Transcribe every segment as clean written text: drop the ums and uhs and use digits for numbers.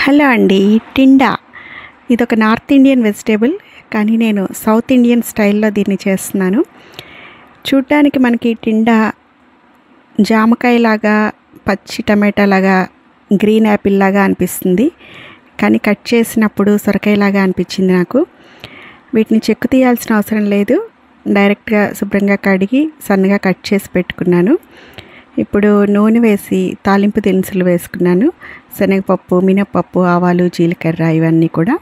Hello అండి. టిండా ఇదొక north Indian vegetable, కానీ నేను సౌత్ ఇండియన్ స్టైల్లో దీన్ని చేస్తున్నాను. చూడ్డానికి మనకి టిండా జామకాయలాగా, పచ్చి టమాటాలాగా, గ్రీన్ యాపిల్ లాగా అనిపిస్తుంది. కానీ కట్ చేసినప్పుడు సొరకాయలాగా అనిపించింది నాకు. వీటిని చెక్కు తీయాల్సిన అవసరం లేదు, డైరెక్ట్గా శుభ్రంగా కడిగి సన్నగా కట్ చేసి పెట్టుకున్నాను. ఇప్పుడు నూనె వేసి తాలింపు దినుసులు వేసుకున్నాను. శనగపప్పు, మినపప్పు, ఆవాలు, జీలకర్ర ఇవన్నీ కూడా.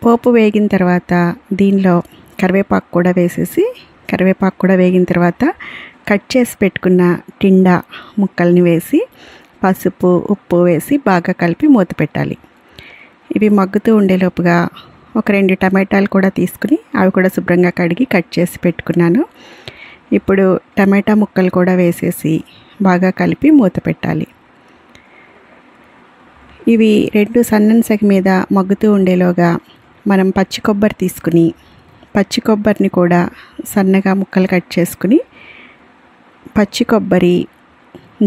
పోపు వేగిన తర్వాత దీనిలో కరివేపాకు కూడా వేసేసి, కరివేపాకు కూడా వేగిన తర్వాత కట్ చేసి పెట్టుకున్న టిండా ముక్కల్ని వేసి పసుపు, ఉప్పు వేసి బాగా కలిపి మూత పెట్టాలి. ఇవి మగ్గుతూ ఉండేలోపుగా ఒక 2 టమాటాలు కూడా తీసుకుని అవి కూడా శుభ్రంగా కడిగి కట్ చేసి పెట్టుకున్నాను. ఇప్పుడు టమాటా ముక్కలు కూడా వేసేసి బాగా కలిపి మూత పెట్టాలి. ఇవి 2 సన్నని సెగ మీద మగ్గుతూ ఉండేలోగా మనం పచ్చి కొబ్బరి తీసుకుని, పచ్చి కొబ్బరిని కూడా సన్నగా ముక్కలు కట్ చేసుకుని, పచ్చి కొబ్బరి,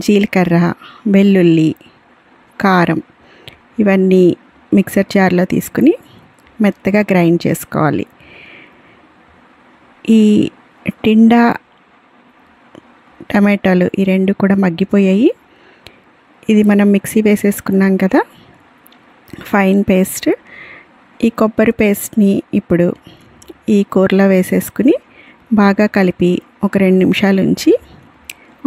జీలకర్ర, వెల్లుల్లి, కారం ఇవన్నీ మిక్సర్ జార్లో తీసుకుని మెత్తగా గ్రైండ్ చేసుకోవాలి. ఈ టిండా, టమాటాలు ఈ 2 కూడా మగ్గిపోయాయి. ఇది మనం మిక్సీ వేసేసుకున్నాం కదా, ఫైన్ పేస్ట్. ఈ కొబ్బరి పేస్ట్ని ఇప్పుడు ఈ కూరలో వేసేసుకుని బాగా కలిపి ఒక 2 నిమిషాలు ఉంచి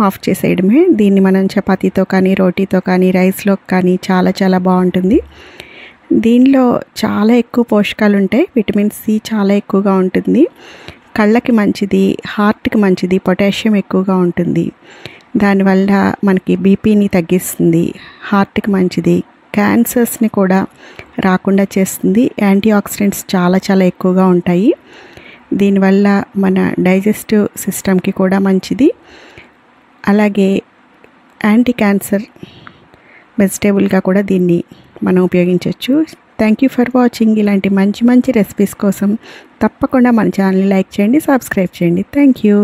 ఆఫ్ చేసేయడమే. దీన్ని మనం చపాతీతో కానీ, రోటీతో కానీ, రైస్లో కానీ చాలా చాలా బాగుంటుంది. దీనిలో చాలా ఎక్కువ పోషకాలు ఉంటాయి. విటమిన్ సి చాలా ఎక్కువగా ఉంటుంది. కళ్ళకి మంచిది, హార్ట్కి మంచిది, పొటాషియం ఎక్కువగా ఉంటుంది. దానివల్ల మనకి బీపీని తగ్గిస్తుంది, హార్ట్కి మంచిది, క్యాన్సర్స్ని కూడా రాకుండా చేస్తుంది. యాంటీ ఆక్సిడెంట్స్ చాలా చాలా ఎక్కువగా ఉంటాయి. దీనివల్ల మన డైజెస్టివ్ సిస్టమ్కి కూడా మంచిది. అలాగే యాంటీ క్యాన్సర్ వెజిటేబుల్గా కూడా దీన్ని మనం ఉపయోగించవచ్చు. Thank you for watching. ఇలాంటి మంచి మంచి రెసిపీస్ కోసం తప్పకుండా మన ఛానల్ని లైక్ చేయండి, సబ్స్క్రైబ్ చేయండి. Thank you.